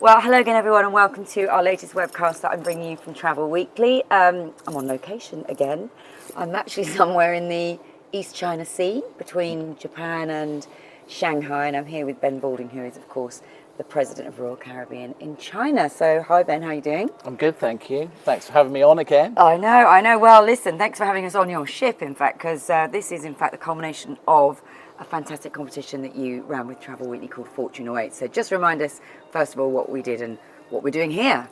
Well, hello again, everyone, and welcome to our latest webcast that I'm bringing you from Travel Weekly. I'm on location again. I'm actually somewhere in the East China Sea between Japan and Shanghai, and I'm here with Ben Bouldin, who is, of course, the president of Royal Caribbean in China. So, hi, Ben, how are you doing? I'm good, thank you. Thanks for having me on again. I know. Well, listen, thanks for having us on your ship, in fact, because this is, in fact, the culmination of a fantastic competition that you ran with Travel Weekly called Fortune Awaits. So just remind us, first of all, what we did and what we're doing here.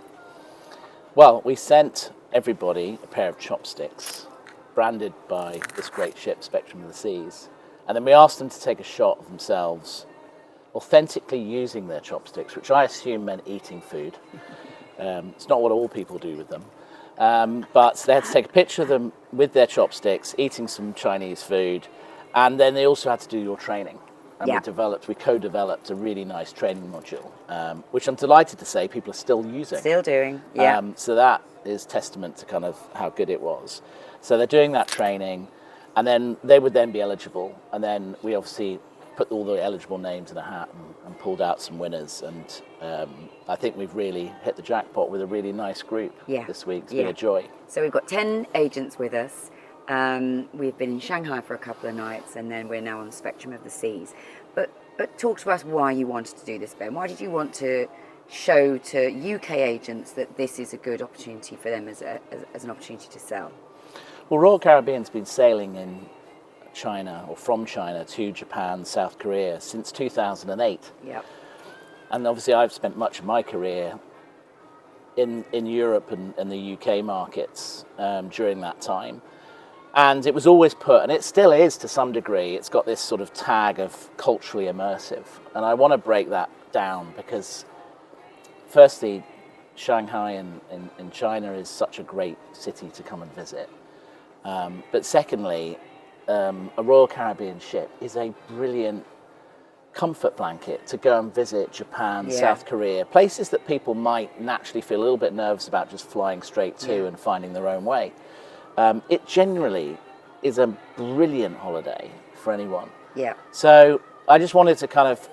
Well, we sent everybody a pair of chopsticks branded by this great ship, Spectrum of the Seas. And then we asked them to take a shot of themselves authentically using their chopsticks, which I assume meant eating food. It's not what all people do with them. But they had to take a picture of them with their chopsticks, eating some Chinese food. And then they also had to do your training. And we co-developed a really nice training module, which I'm delighted to say people are still using. Still doing, yeah. So that is testament to kind of how good it was. So they're doing that training, and then they would then be eligible. And then we obviously put all the eligible names in a hat and pulled out some winners. And I think we've really hit the jackpot with a really nice group this week. It's been a joy. So we've got 10 agents with us. We've been in Shanghai for a couple of nights, and then we're now on the Spectrum of the Seas. But talk to us why you wanted to do this, Ben. Why did you want to show to UK agents that this is a good opportunity for them as an opportunity to sell? Well, Royal Caribbean's been sailing in China, or from China to Japan, South Korea, since 2008. Yep. And obviously I've spent much of my career in Europe and the UK markets during that time. And it was always put, and it still is to some degree, it's got this sort of tag of culturally immersive. And I want to break that down because, firstly, Shanghai in China is such a great city to come and visit. But secondly, a Royal Caribbean ship is a brilliant comfort blanket to go and visit Japan, South Korea, places that people might naturally feel a little bit nervous about just flying straight to and finding their own way. It generally is a brilliant holiday for anyone. Yeah. So I just wanted to kind of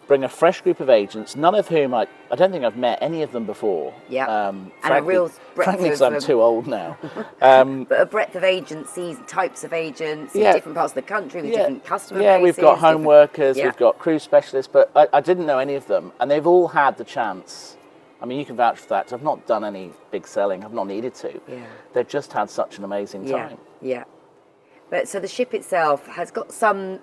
bring a fresh group of agents, none of whom I don't think I've met any of them before. Yeah. And a real breadth frankly, because I'm too old now. But a breadth of agencies, types of agents in different parts of the country with different customer bases. Yeah, we've got home workers, we've got cruise specialists, but I didn't know any of them, and they've all had the chance. I mean, you can vouch for that. I've not done any big selling. I've not needed to. Yeah. They've just had such an amazing time. Yeah. But so the ship itself has got some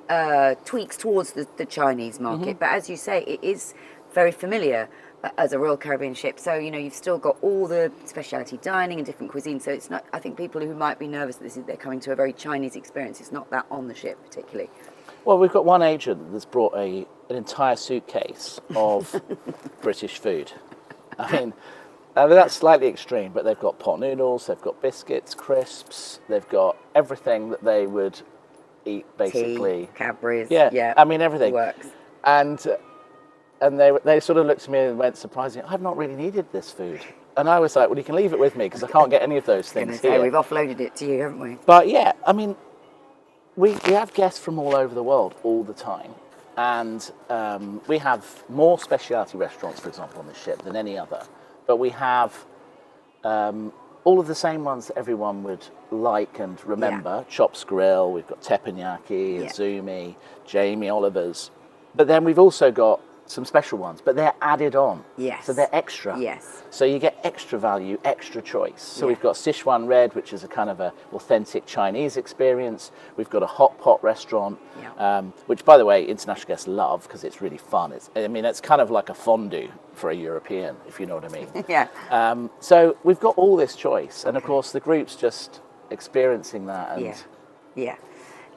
tweaks towards the Chinese market. But as you say, it is very familiar as a Royal Caribbean ship. So, you know, you've still got all the specialty dining and different cuisine. So it's not, I think people who might be nervous that they're coming to a very Chinese experience, it's not that on the ship particularly. Well, we've got one agent that's brought an entire suitcase of British food. I mean, that's slightly extreme, but they've got pot noodles, they've got biscuits, crisps, they've got everything that they would eat, basically. Tea, Cadbury's, I mean, everything. Works. And they sort of looked at me and went, surprisingly, I've not really needed this food. And I was like, well, you can leave it with me, because I can't get any of those things here. We've offloaded it to you, haven't we? But yeah, I mean, we have guests from all over the world all the time. And we have more specialty restaurants, for example, on the ship than any other. But we have all of the same ones that everyone would like and remember. Chops Grill, we've got Teppanyaki, Izumi, Jamie Oliver's. But then we've also got some special ones, but they're added on. Yes. So they're extra. Yes. So you get extra value, extra choice. So we've got Sichuan Red, which is a kind of a authentic Chinese experience. We've got a hot pot restaurant, which, by the way, international guests love because it's really fun. It's kind of like a fondue for a European, if you know what I mean. So we've got all this choice, and of course the group's just experiencing that. And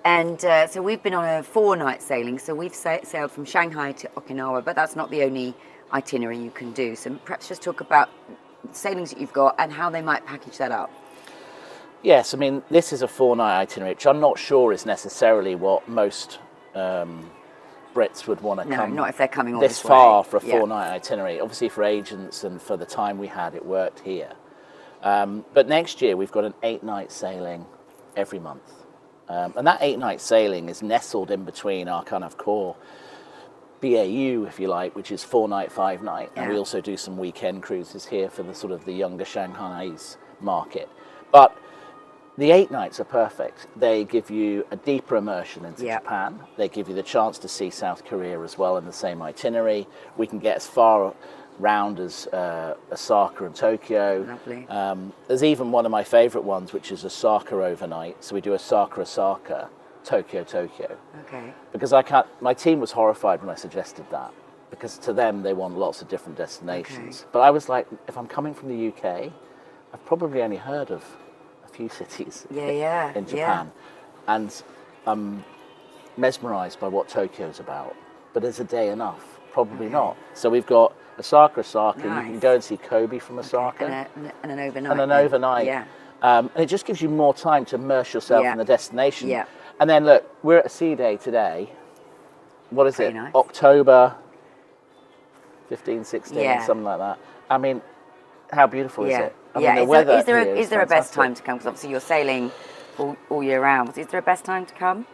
And so we've been on a 4-night sailing. So we've sailed from Shanghai to Okinawa, but that's not the only itinerary you can do. So perhaps just talk about sailings that you've got and how they might package that up. Yes, I mean, this is a 4-night itinerary, which I'm not sure is necessarily what most Brits would want to come. No, not if they're coming all this far for a 4-night itinerary. Obviously, for agents and for the time we had, it worked here. But next year, we've got an 8-night sailing every month. And that 8-night sailing is nestled in between our kind of core BAU, if you like, which is 4-night, 5-night, and Yeah. we also do some weekend cruises here for the sort of the younger Shanghai's market. But the 8 nights are perfect. They give you a deeper immersion into Yeah. Japan. They give you the chance to see South Korea as well in the same itinerary. We can get as far round as Osaka and Tokyo. Lovely. There's even one of my favourite ones, which is Osaka overnight. So we do Osaka, Tokyo. Okay. Because my team was horrified when I suggested that, because to them they want lots of different destinations. Okay. But I was like, if I'm coming from the UK, I've probably only heard of a few cities in Japan, and I'm mesmerised by what Tokyo's about. But is a day enough? Probably not. So we've got Osaka. You can Nice. go and see Kobe from Osaka, And an overnight. and an then. overnight. Yeah. And it just gives you more time to immerse yourself Yeah. in the destination. Yeah. And then look, we're at a sea day today. What is Pretty it? nice. October 15, 16, Yeah. something like that. I mean, how beautiful is Yeah. it? I Yeah. mean, the weather Is there here a best fantastic. time to come? Because obviously you're sailing all year round. Is there a best time to come?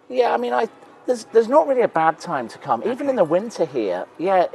Yeah, I mean, there's not really a bad time to come. Even Okay. in the winter here, yeah,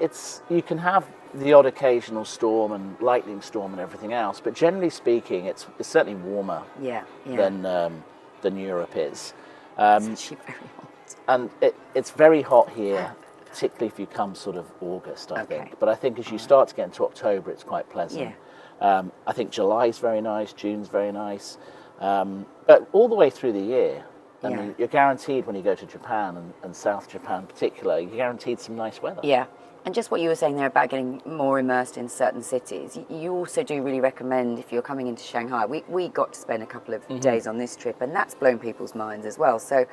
you can have the odd occasional storm and lightning storm and everything else, but generally speaking, it's certainly warmer Yeah. than Europe is. It's actually very hot. And it's very hot here, particularly if you come sort of August, I Okay. think. But I think as you start to get into October, it's quite pleasant. Yeah. I think July's very nice, June's very nice. But all the way through the year, I Yeah. mean, you're guaranteed when you go to Japan and South Japan in particular, you're guaranteed some nice weather. Yeah. And just what you were saying there about getting more immersed in certain cities, you also do really recommend if you're coming into Shanghai. We got to spend a couple of days on this trip, and that's blown people's minds as well. So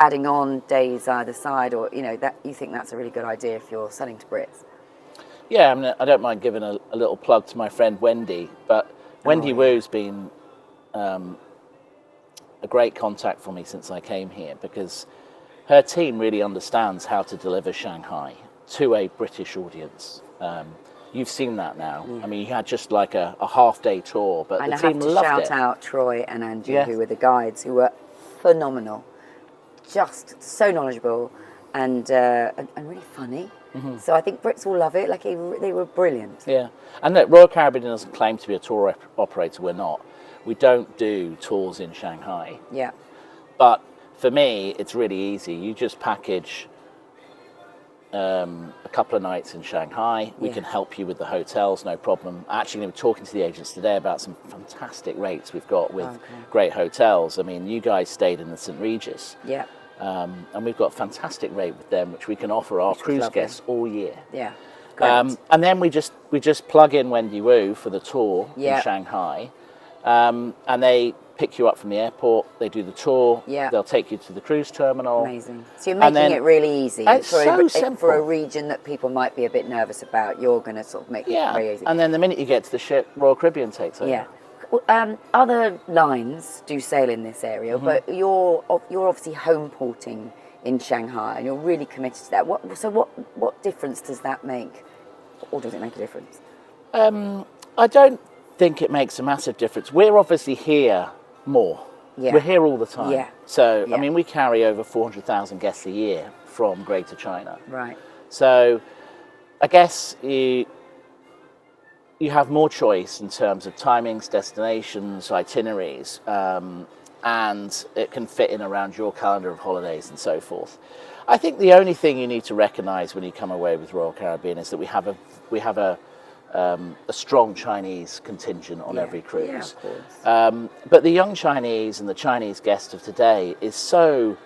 adding on days either side, or that you think that's a really good idea if you're selling to Brits. Yeah, I mean, I don't mind giving a little plug to my friend Wendy, but Wendy yeah. Wu's been a great contact for me since I came here, because her team really understands how to deliver Shanghai to a British audience. You've seen that now. I mean, you had just like a half-day tour, but And the I team have to loved shout it. out Troy and Angie, Yeah. who were the guides, who were phenomenal, just so knowledgeable and really funny. So I think Brits will love it. Like they were brilliant. Yeah, and look, Royal Caribbean doesn't claim to be a tour operator. We're not. We don't do tours in Shanghai. Yeah. But for me, it's really easy. You just package a couple of nights in Shanghai. We Yeah. can help you with the hotels, no problem. Actually, we were talking to the agents today about some fantastic rates we've got with great hotels. I mean, you guys stayed in the St. Regis, Yeah. and we've got a fantastic rate with them, which we can offer our was cruise lovely. guests all year. Yeah. Great. And then we just plug in Wendy Wu for the tour Yeah. in Shanghai, and they pick you up from the airport. They do the tour. Yeah. They'll take you to the cruise terminal. Amazing. So you're And making then- it really easy It's so for a simple. region that people might be a bit nervous about. You're going to sort of make it Yeah, very easy. and then the minute you get to the ship, Royal Caribbean takes over. Yeah. Well, other lines do sail in this area, but you're obviously home porting in Shanghai, and you're really committed to that. What difference does that make, or does it make a difference? I don't think it makes a massive difference. We're obviously here more. Yeah. We're here all the time. Yeah. So, Yeah. I mean, we carry over 400,000 guests a year from Greater China. Right. So, I guess you have more choice in terms of timings, destinations, itineraries, and it can fit in around your calendar of holidays and so forth. I think the only thing you need to recognise when you come away with Royal Caribbean is that we have a strong Chinese contingent on every cruise. Yeah, of course. But the young Chinese and the Chinese guest of today is so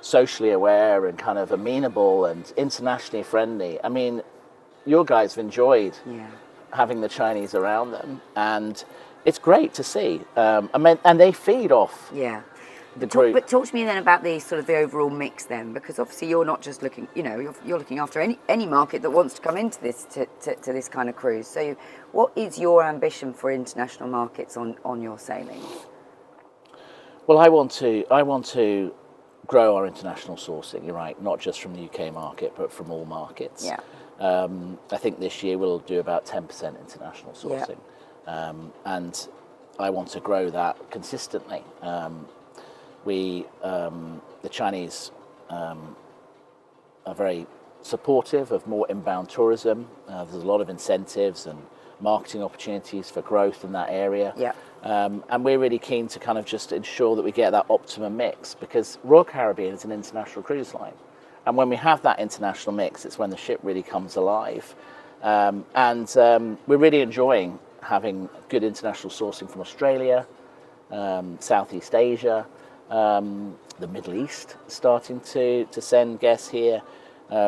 socially aware and kind of amenable and internationally friendly. I mean, your guys have enjoyed having the Chinese around them, and it's great to see. And they feed off the group. But talk to me then about the sort of the overall mix then, because obviously you're not just looking, you're looking after any market that wants to come into this to this kind of cruise. So what is your ambition for international markets on your sailing? Well, I want to grow our international sourcing. You're right, not just from the UK market, but from all markets. Yeah. I think this year we'll do about 10% international sourcing, and I want to grow that consistently. The Chinese are very supportive of more inbound tourism. There's a lot of incentives and marketing opportunities for growth in that area. Yeah. And we're really keen to kind of just ensure that we get that optimum mix, because Royal Caribbean is an international cruise line. And when we have that international mix, it's when the ship really comes alive. We're really enjoying having good international sourcing from Australia, Southeast Asia, the Middle East starting to send guests here.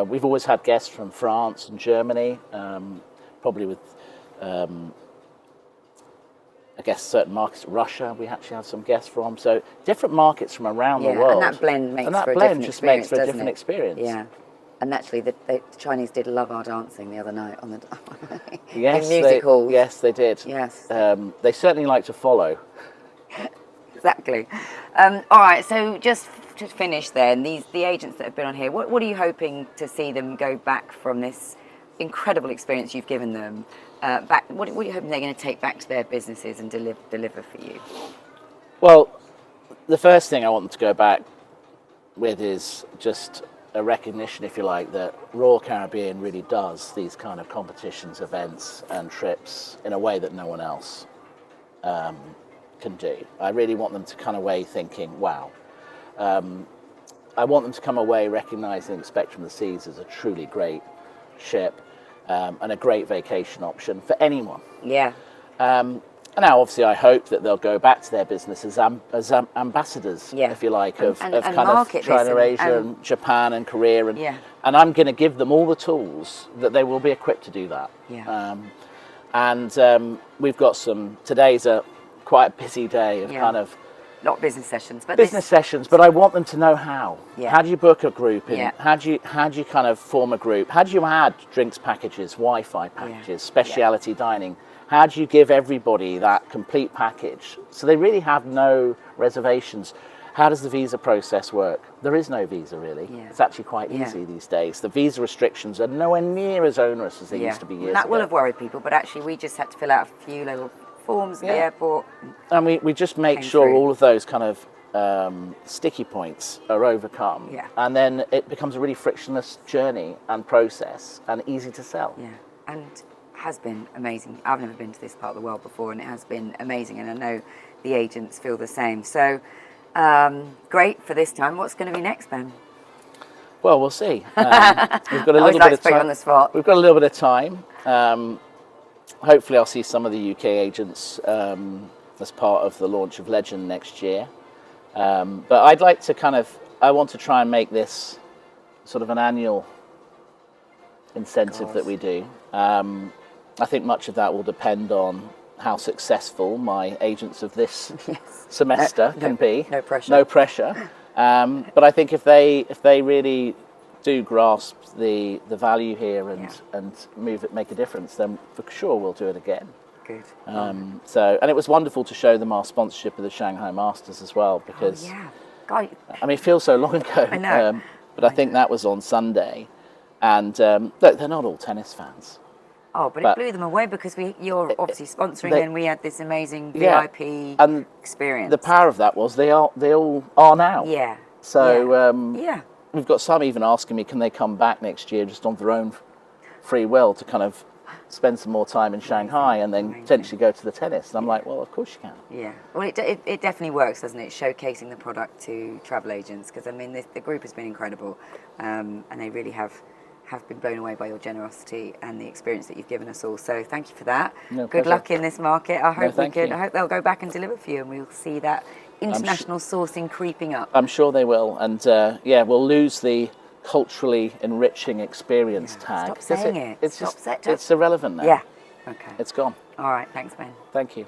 We've always had guests from France and Germany, probably with, I guess, certain markets. Russia, we actually have some guests from. So different markets from around the world. And that blend makes for a different experience, makes for a doesn't different it? experience. Yeah. And naturally, the Chinese did love our dancing the other night on the Yes, in music halls. Yes, they did. Yes. They certainly like to follow. Exactly. All right. So just to finish, then the agents that have been on here, what are you hoping to see them go back from this incredible experience you've given them? Back. What are you hoping they're going to take back to their businesses and deliver for you? Well, the first thing I want them to go back with is just a recognition, if you like, that Royal Caribbean really does these kind of competitions, events and trips in a way that no one else can do. I really want them to come away thinking, wow. I want them to come away recognising Spectrum of the Seas as a truly great ship and a great vacation option for anyone. Yeah. And now, obviously, I hope that they'll go back to their business as ambassadors, if you like, of kind of China, Asia, and Japan and Korea. And I'm going to give them all the tools that they will be equipped to do that. Yeah. We've got today's quite a busy day of kind of... Not business sessions, but sessions, but I want them to know how. Yeah. How do you book a group? How do you kind of form a group? How do you add drinks packages, Wi-Fi packages, speciality dining? How do you give everybody that complete package so they really have no reservations? How does the visa process work? There is no visa, really. Yeah. It's actually quite easy these days. The visa restrictions are nowhere near as onerous as they used to be years ago. That will have worried people, but actually we just had to fill out a few little forms at the airport. And we just make sure all of those kind of sticky points are overcome. Yeah. And then it becomes a really frictionless journey and process and easy to sell. Yeah. And has been amazing. I've never been to this part of the world before, and it has been amazing, and I know the agents feel the same. So great for this time. What's going to be next, Ben? Well, we'll see. We've got a little bit of time. On the spot. We've got a little bit of time. Hopefully I'll see some of the UK agents as part of the launch of Legend next year. But I'd like to I want to try and make this sort of an annual incentive that we do. I think much of that will depend on how successful my agents of this semester can be. No pressure. No pressure. But I think if they really do grasp the value here and make a difference, then for sure we'll do it again. Good. And it was wonderful to show them our sponsorship of the Shanghai Masters as well, because God. I mean, it feels so long ago. I know. But I think that was on Sunday, and look, they're not all tennis fans. Oh, but it blew them away because you're obviously sponsoring, and we had this amazing VIP experience. The power of that was they all are now. Yeah. So we've got some even asking me, can they come back next year just on their own free will to kind of spend some more time in Shanghai and then potentially go to the tennis? And I'm like, well, of course you can. Yeah. Well, it definitely works, doesn't it? Showcasing the product to travel agents, because I mean the group has been incredible, and they really have been blown away by your generosity and the experience that you've given us all. So thank you for that. Good luck in this market. I hope I hope they'll go back and deliver for you, and we'll see that international sourcing creeping up. I'm sure they will, and we'll lose the culturally enriching experience tag. Stop saying it. It's irrelevant now. Yeah. Okay. It's gone. All right. Thanks, Ben. Thank you.